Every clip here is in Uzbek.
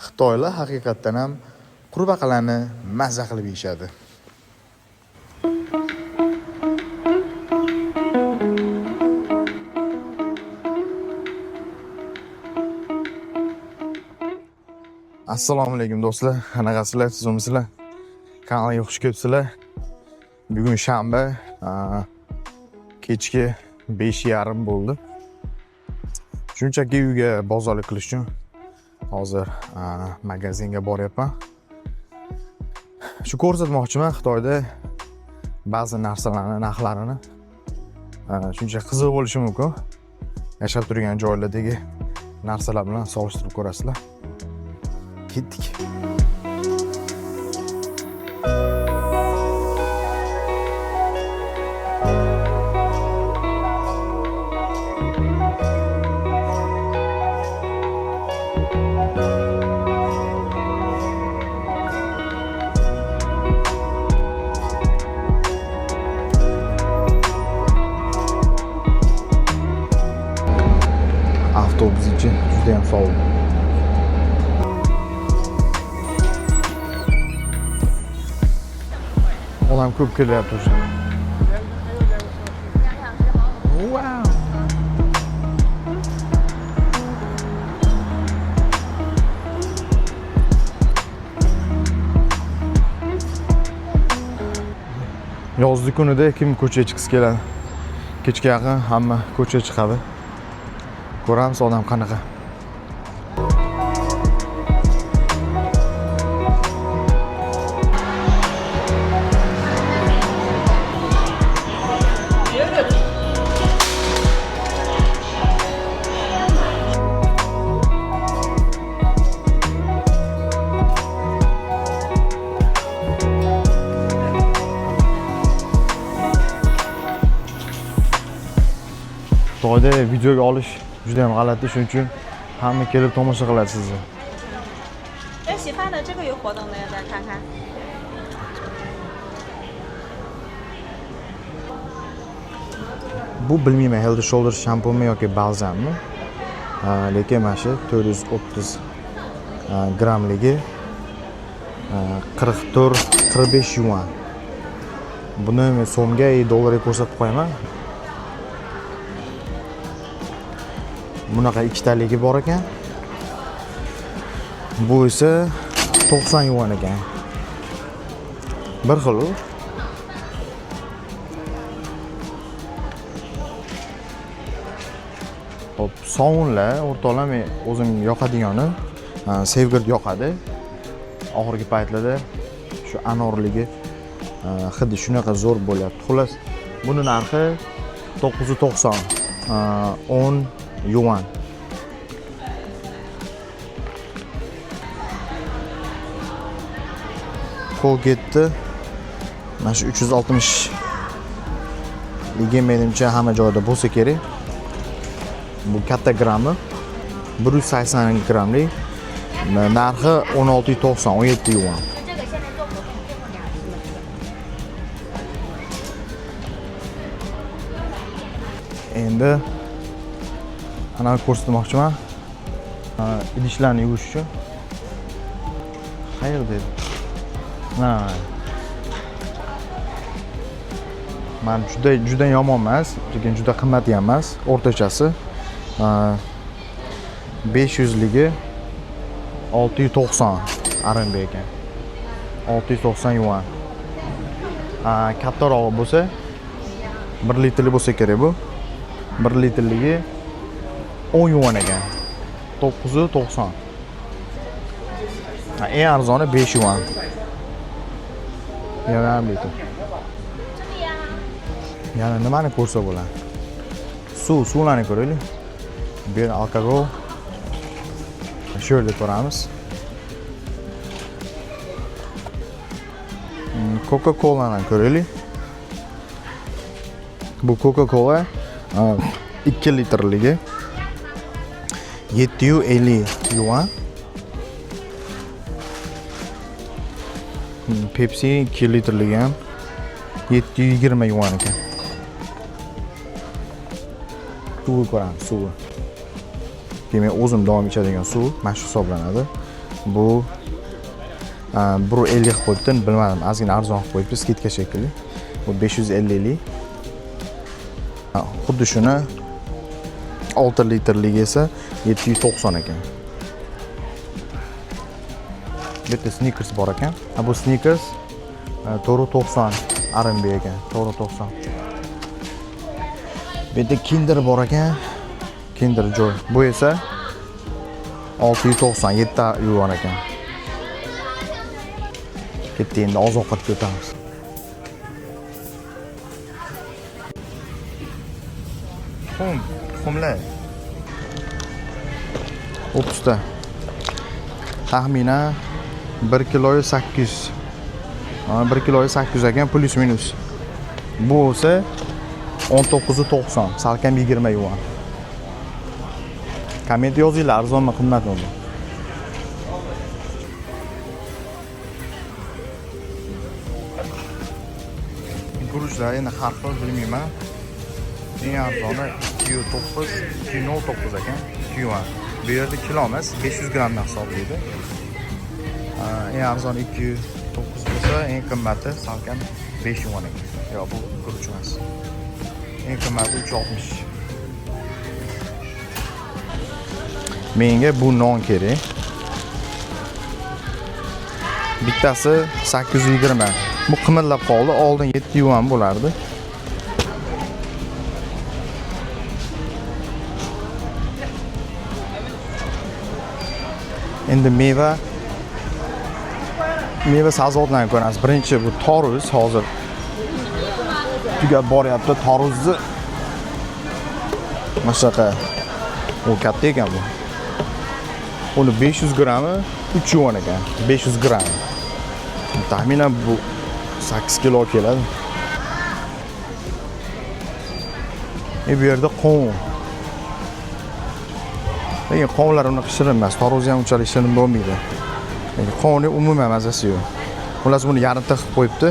Xitoylar haqiqatdan ham qurbaqalarni mazza qilib yeyishadi. Assalomu alaykum do'stlar. Qanaqasizlar? Sizmisizlar? Kanalga xush kelibsizlar. Bugun shanba, kechki 5:30 bo'ldi. Shunchaki uyga bozorlik qilish uchun hozir magazinga boryapman. Shu ko'rsatmoqchiman Xitoyda ba'zi narsalarning narxlarini. Shuncha qiziq bo'lishi mumkin. Yashab turgan joylardagi narsalar bilan solishtirib ko'rasizlar. Ketdik. Avtobus ichi juda ham sovuq. Odam ko'p kelyapti o'sha. Wow. Yozgi kunida kim ko'chaga chiqsa keladi. Kechga yaqin hamma ko'chaga chiqadi. Ko'ramiz odam qanaqa. Xitoyda videoga olish juda ham g'alati, shuning uchun hamma kelib tomosha qiladi sizni. 这喜欢的这个有活动的，再看看。 Bu bilmayman, Head and Shoulders shampunmi yoki balzammi. Lekin mana shu 430 grammligi 44-45 yuan. Buni men so'mga dollarga ko'rsatib qo'yaman. Bunaqa ikkitaligi bor ekan. Bu esa 90 yuan ekan. Bir xil. Hop, sovunlar o'rtoqlar men o'zim yoqadigani, Sevgird yoqadi. Oxirgi paytlarda shu anorligi hidi shunaqa zo'r bo'lyapti. Xullas, buni narxi 990, 10 yuan. Colgate mana shu 360 ligi menimcha hamma joyda bo'lsa kerak. Bu katta grammi 180 grammlik. Narxi 1690, 17 yuan. Endi ana ko'rsatmoqchiman. Idishlarni yuvish uchun. Qayerda edi? Mana. Men juda yomon emas, lekin juda qimmat ham emas, o'rtachasi. 500 ligi 690 RMB ekan. 690 yuan. Kattarog'i bo'lsa 1 litrli bo'lsa kerak bu. 1 litrligi 10 yuan ekan. 990. Eng arzoni 5 yuan. Yarim litr. Yana nimani ko'rsa bo'ladi? Suvlarni ko'raylik. Bu yer alkogol. Shu yerda ko'ramiz. Coca-Cola'ni ko'raylik. Bu Coca-Cola 2 litrligi 750 yuan. Pepsi 2 litrligi ham 720 yuan ekan. Suv ko'ramiz, suv. Men o'zim davom ichadigan suv mana shu hisoblanadi. Bu 150 qilib qo'yibdi, bilmadim, ozgina arzon qilib qo'yibdi, skidka shekilli. Bu 550 lik. Xuddi shuni 6 litrligi esa 790 ekan. Bu yerda Snickers bor ekan. Bu Snickers 490 RMB ekan, 490. Bu yerda Kinder bor ekan. Kinder Joy. Bu esa 690, 7 yuan ekan. Ketdi, endi oziq-ovqatga o'tamiz. Tuxumlar 30 ta. Taxminan 1 kiloga 800. 1 kiloga 800 ekan, plus minus. Bu esa 19.90, salkam 20 yuan. Komment yozinglar, arzonmi, qimmatmi bu? Guruchlar endi har xil bilmayman. Eng arzoni 209, 209 ekan, 2 yuan. Bu yerda kilo emas, 500 grammdan hisoblaydi. Eng arzoni 209 bo'lsa, eng qimmati salkam 5 yuan ekan. Yo'q, bu guruch emas. Eng qimmati 360. Menga bu non kerak. Bittasi 820. Bu qimmatlab qoldi. Oldin 7 yuan bo'lardi. Endi meva sabzavotlarni ko'ramiz. Birinchi bu tarvuz hozir tugab boryapti. Tarvuzni mashaqa u katta ekan bu. Uni 500 grammi 3 yuan ekan. 500 gram. Taxminan bu 8 kilo keladi. Bu yerda qovun. Lekin qovunlar unaqa shirin emas. Tarvuz ham unchalik shirin bo'lmaydi. Lekin qovunning umuman mazasi yo'q. Xullas buni yarimta qilib qo'yibdi.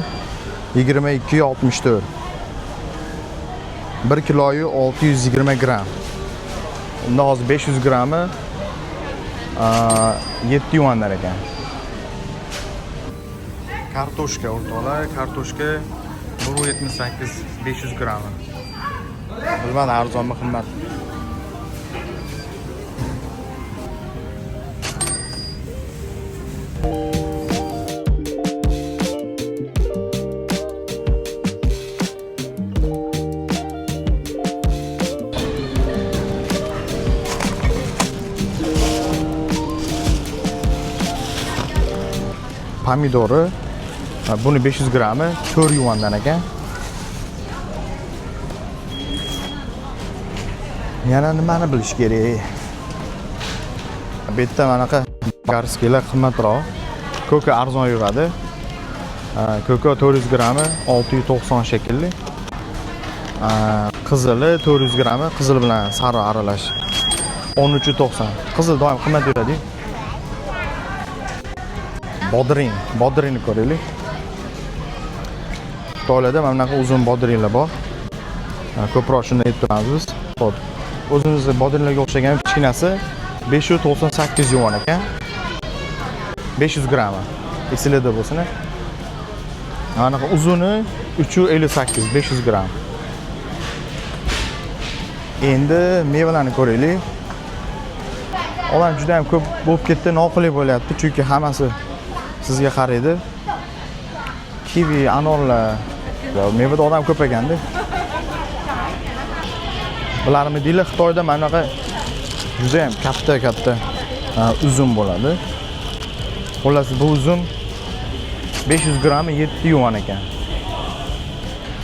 22.64. 1 kiloyu 620 gram. Unda hozir 500 grammi 7 yuanlar ekan. Kartoshka o'rtoqlar, kartoshka 1.78, 500 grammi. Bilmadim, arzonmi, qimmatmi. Pomidori, buni 500 grammi 4 yuandan ekan. Yana nimani bilish kerak? Bu yerda manaqa garskilar qimmatroq. Ko'ka arzon yuradi. Ko'ka 400 grammi 690 shekilli. Qizili 400 grammi, qizil bilan sariq aralash 13.90. Qizil doim qimmat yuradi. Bodringni ko'raylik. Xitoylarda mana bunaqa uzun bodringlar bor. Ko'proq shuni yeb turamiz biz. Xo'p. O'zimizda bodringlarga o'xshagan kichkinasi 598 yuan ekan. 500 grammi. Esingizda bo'lsin. Mana bu uzuni 358, 500 gram. Endi mevalarni ko'raylik. Odam juda ham ko'p bo'lib ketdi, noqulay bo'lyapti, chunki hammasi sizga qaraydi. Kivi, anorlar, mevada odam ko'p ekanda. Bularni deylar, Xitoyda mana bunaqa juda ham katta uzum bo'ladi. Xullas bu uzum 500 grammi 7 yuan ekan.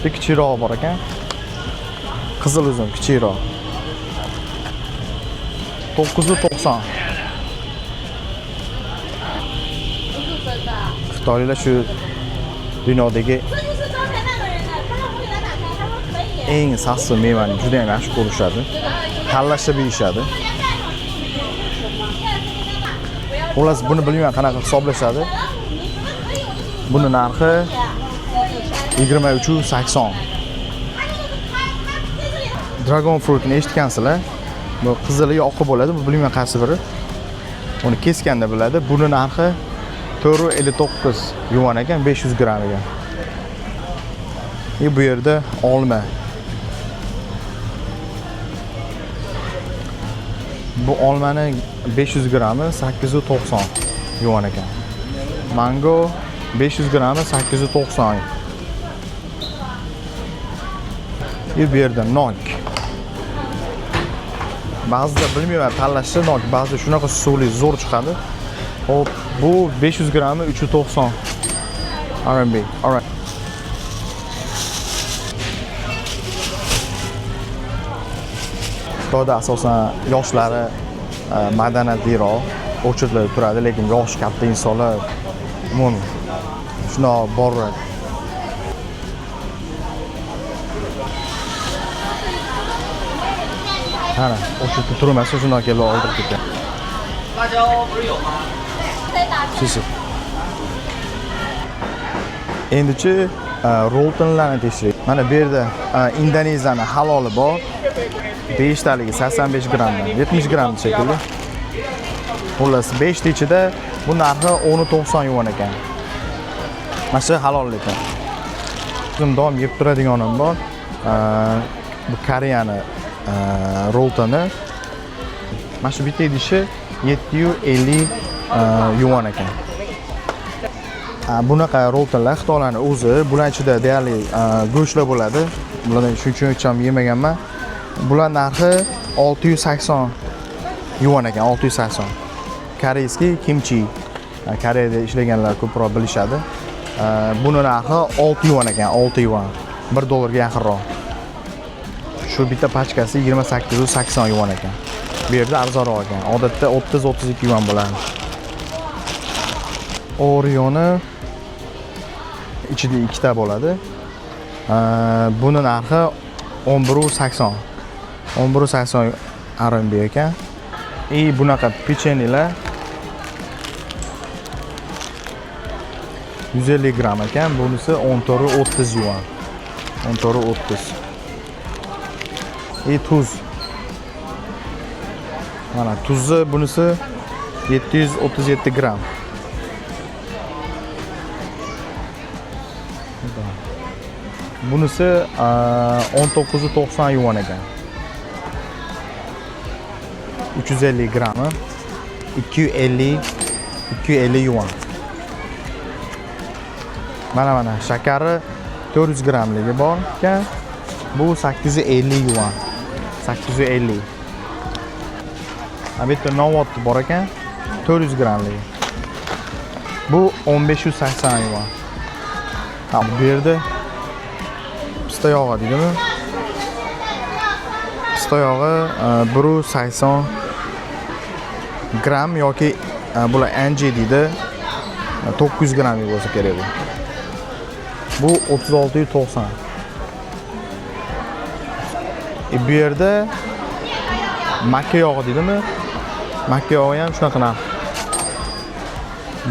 Kichikroq bor ekan. Qizil uzum kichikroq. 990. Xitoyliklar shu dunyodagi eng sassiq mevani juda ham yaxshi ko'rishadi. Tanlashib yeyishadi. Xullas buni bilmayman qanaqa hisoblashadi. Buni narxi 23.80. Dragon fruitni eshitgansizlar. Bu qizili oqi bo'ladi, bu bilmayman qaysi biri. Uni kesganda bo'ladi. Buni narxi 459 yuan ekan 500 grammiga. Bu yerda olma. Bu olmani 500 grammi 890 yuan ekan. Mango 500 grammi 890. Bu yerda nok. Ba'zida bilmayman tanlashni nok, ba'zida shunaqa suvli zo'r chiqadi. Hop, bu 500 grammi 390 RMB. Alright. Xitoyda asosan yoshlari madaniyatliroq o'chirib turadi, lekin yosh katta insonlar umuman shunaqa boradi. Ana, o'chirib turmasa shundoq kelib oldirib ketgan. Siz. Endichi roltonlarni tekshiraylik. Mana bu yerda Indoneziyani haloli bor. 5 taligi 85 grammdan 70 gram shekilli. Xullas 5 ta ichida bu narxi 10.90 yuan ekan. Mana shu halol ekan. O'zim doim yeb turadiganim bor. Bu Koreyani roltoni. Mana shu bitta idishi 750 yuan ekan. Bunaqa roltonlar Xitoylarning o'zi, bular ichida deyarli go'shtlar bo'ladi. Bulardan shuning uchun ham yemaganman. Bular narxi 680 yuan ekan, 680. Koreyskiy kimchi. Koreyada ishlaganlar ko'proq bilishadi. Buni narxi 6 yuan ekan, 6 yuan. $1 ga yaqinroq. Shu bitta pachkasi 2880 yuan ekan. Bu yerda arzonroq ekan. Odatda 30-32 yuan bo'ladi. Oreo'ni ichida ikkita bo'ladi. Buni narxi 11.80. 11.80 RMB ekan. Bunaqa pechenyelar 150 gram ekan. Bunisi 14.30 yuan. 14.30. Tuz. Mana tuzi bunisi 737 gram. Bunisi 19.90 yuan ekan. 350 grammi 250 yuan. Mana shakari 400 gramligi bor ekan. Bu 850 yuan. 850. Bitta novot bor ekan. 400 gramligi. Bu 1580 yuan. Bu yerda pista yog'i deydimi? Pista yog'i 180 gram yoki bular anji deydi. 900 gram bo'lsa kerak bu. Bu 36.90. Bu yerda makka yog'i deydimi? Makka yog'i ham shunaqa narx.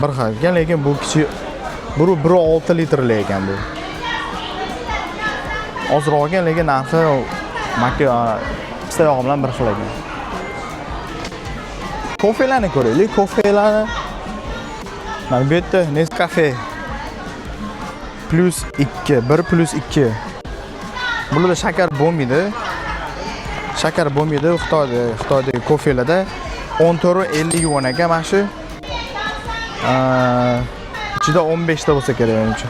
Bir xil ekan, lekin bu kichik 1.6 litrli ekan bu. Ozroq ekan, lekin narxi makka pista yog'i bilan bir xil ekan. Kofelarni ko'raylik, kofelarni. Mana bu yerda Nescafe +2, 1+2. Bularda shakar bo'lmaydi. Shakar bo'lmaydi Xitoydagi kofelarda 14.50 yuan ekan mana shu. Ichida 15 ta bo'lsa kerak menimcha.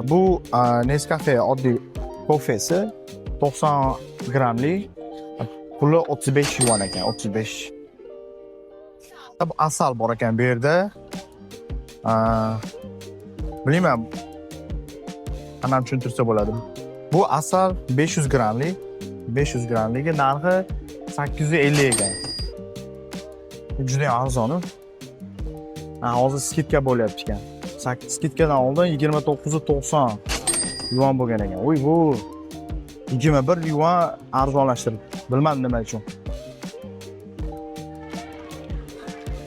Bu Nescafe oddiy kofesi 90 gramli. Puli 35 yuan ekan, 35. Bu asal bor ekan bu yerda. Bilmayman. Anam tushuntirsa bo'ladi. Bu asal 500 gramli. 500 gramligi narxi 850 ekan. Juda arzon. Hozir skidka bo'lyapti ekan. Skidkadan oldin 29.90 yuan bo'lgan ekan. Voy bu 21 yuan arzonlashtirdi. Bilmadim nima uchun.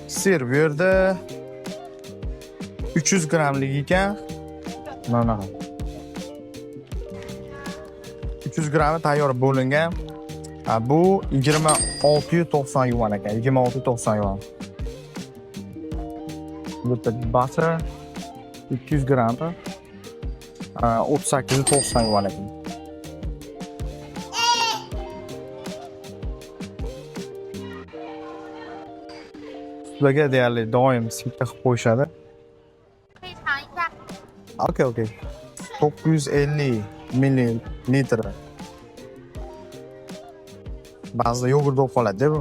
Sir bu yerda 300 gramlik ekan. Mana 300 grammi tayyor bo'lingan. Bu 2690 yuan ekan, 2690 yuan. Bitta butter 200 gramm 3890 yuan ekan. Ularga deyarli doim skidka qilib qo'yishadi. 可以尝一下。 Okay. 950 millilitr. Ba'zida yogurt bo'lib qoladi bu.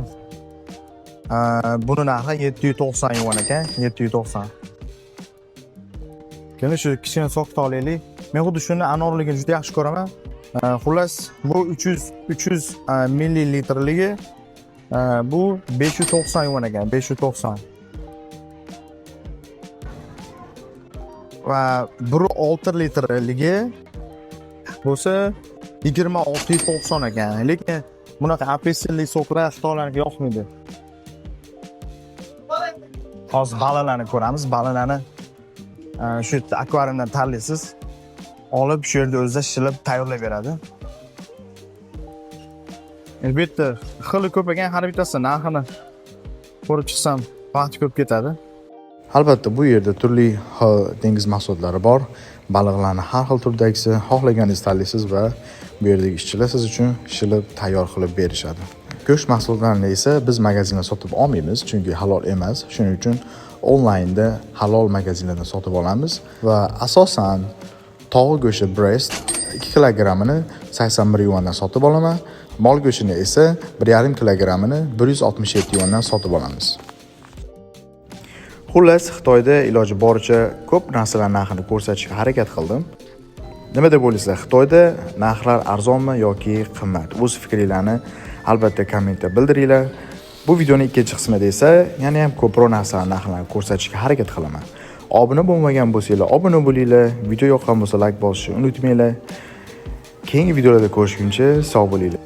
Buni narxi 790 yuan ekan, 790. Keling shu kichkina soqit olaylik. Men xuddi shuni anorligini juda yaxshi ko'raman. Xullas, bu 300 millilitrligi bu 590 yuan ekan, 590. Va 1.6 litrligi bo'lsa 2690 ekan. Lekin bunaqa apelsinli soklar xitoylarga yoqmaydi. Hozir baliqlarni ko'ramiz. Baliqlarni shu yerda akvariumdan tanlaysiz. Olib shu yerda o'zida shilib tayyorlab beradi. Albatta, xili ko'p ekan, har bittasi narxini ko'rib chiqsam, vaqt ko'p ketadi. Albatta, bu yerda turli xil dengiz mahsulotlari bor. Baliqlarni har xil turdagisi xohlaganingizni tanlaysiz va bu yerdagi ishchilar siz uchun shilib tayyor qilib berishadi. Go'sht mahsulotlarini esa biz magazinda sotib olmaymiz, chunki halol emas. Shuning uchun onlaynda halol magazinlardan sotib olamiz va asosan tog' go'shti breast 2 kilogrammini 81 yuandan sotib olaman. Mol go'shtini esa 1,5 kilogrammini 167 yuandan sotib olamiz. Xullas, Xitoyda iloji boricha ko'p narsalar narxini ko'rsatishga harakat qildim. Nima deb o'ylaysizlar? Xitoyda narxlar arzonmi yoki qimmat? O'z fikringizni albatta kommentda bildiringlar. Bu videoning ikkinchi qismida esa yana ham ko'proq narsalar narxlarini ko'rsatishga harakat qilaman. Obuna bo'lmagan bo'lsanglar, obuna bo'linglar. Video yoqqan bo'lsa like bosishni unutmanglar. Keyingi videolarda ko'rishguncha sog' bo'linglar.